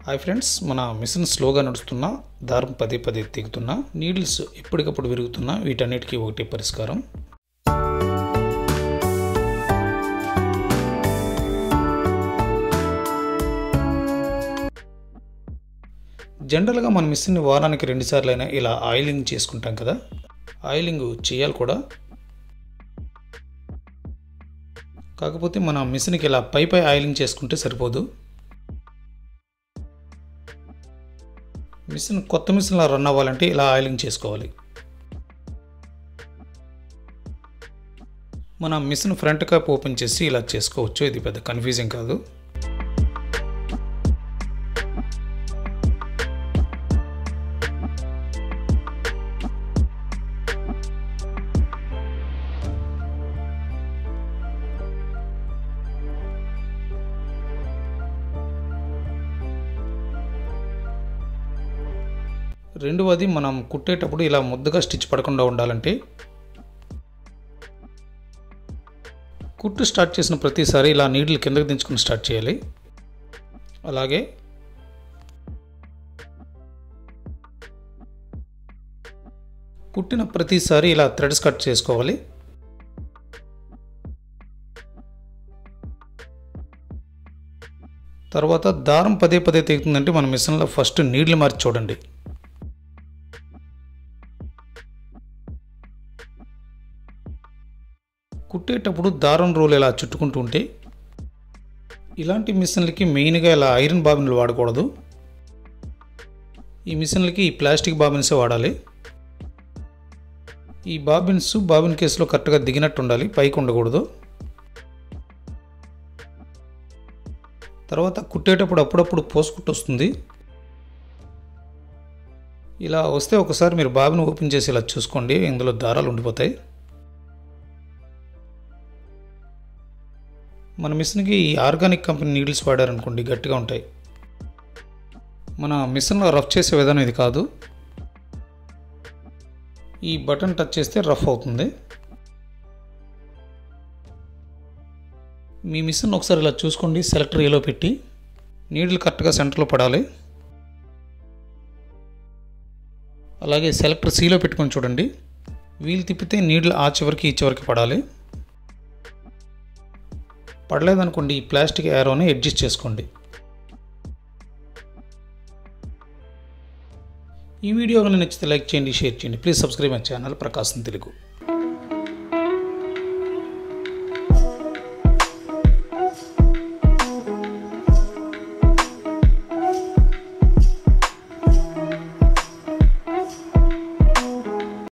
Hi friends, మన machine స్లోగా నడుస్తున్నా, దారం పదే పదే తెగుతున్నా, నీడిల్స్ ఎప్పటికప్పుడు విరుగుతున్నా, వీటన్నిటికీ ఒకటే పరిష్కారం. జనరల్గా మన మిషన్ని వారానికి 2 సార్లు అయినా ఇలా ఆయిలింగ్ చేసుకుంటాం కదా. ఆయిలింగ్ చేయాలి కూడా, కాకపోతే మన మిషన్కి ఇలా పై ఆయిలింగ్ చేసుకుంటే సరిపోదు. మిషన్ కొత్త మిషన్లా రన్ అవ్వాలంటే ఇలా ఆయిలింగ్ చేసుకోవాలి. మన మిషన్ ఫ్రంట్ క్యాప్ ఓపెన్ చేసి ఇలా చేసుకోవచ్చు, ఇది పెద్ద కన్ఫ్యూజింగ్ కాదు. రెండవది, మనం కుట్టేటప్పుడు ఇలా ముద్దగా స్టిచ్ పడకుండా ఉండాలంటే కుట్టు స్టార్ట్ చేసిన ప్రతిసారి ఇలా నీడిల్ కిందకి దించుకుని స్టార్ట్ చేయాలి. అలాగే కుట్టిన ప్రతిసారి ఇలా థ్రెడ్స్ కట్ చేసుకోవాలి. తర్వాత దారం పదే పదే తెగుతుందంటే మన మిషన్లో ఫస్ట్ నీడిల్ మార్చి చూడండి. కుట్టేటప్పుడు దారం రోల్ ఇలా చుట్టుకుంటూ ఉంటే, ఇలాంటి మిషన్లకి మెయిన్గా ఇలా ఐరన్ బాబిన్లు వాడకూడదు. ఈ మిషన్లకి ఈ ప్లాస్టిక్ బాబిన్సే వాడాలి. ఈ బాబిన్ కేసులో కరెక్ట్గా దిగినట్టు ఉండాలి, పైకి ఉండకూడదు. తర్వాత కుట్టేటప్పుడు అప్పుడప్పుడు పోసుకుట్టు వస్తుంది. ఇలా వస్తే ఒకసారి మీరు బాబిన్ ఓపెన్ చేసి ఇలా చూసుకోండి, ఇందులో దారాలు ఉండిపోతాయి. మన మిషన్కి ఈ ఆర్గానిక్ కంపెనీ నీడిల్స్ వాడారనుకోండి, గట్టిగా ఉంటాయి. మన మిషన్లో రఫ్ చేసే విధానం ఇది కాదు. ఈ బటన్ టచ్ చేస్తే రఫ్ అవుతుంది. మీ మిషన్ ఒకసారి ఇలా చూసుకోండి, సెలెక్టర్ ఏలో పెట్టి నీడిల్ కరెక్ట్గా సెంటర్లో పడాలి. అలాగే సెలెక్టర్ సీలో పెట్టుకొని చూడండి, వీలు తిప్పితే నీడిల్ ఆ చివరికి ఈ చివరికి పడాలి. పడలేదనుకోండి, ఈ ప్లాస్టిక్ యారోని అడ్జస్ట్ చేసుకోండి. ఈ వీడియో కనుక నచ్చితే లైక్ చేయండి, షేర్ చేయండి. Please subscribe my channel Prakasam Telugu.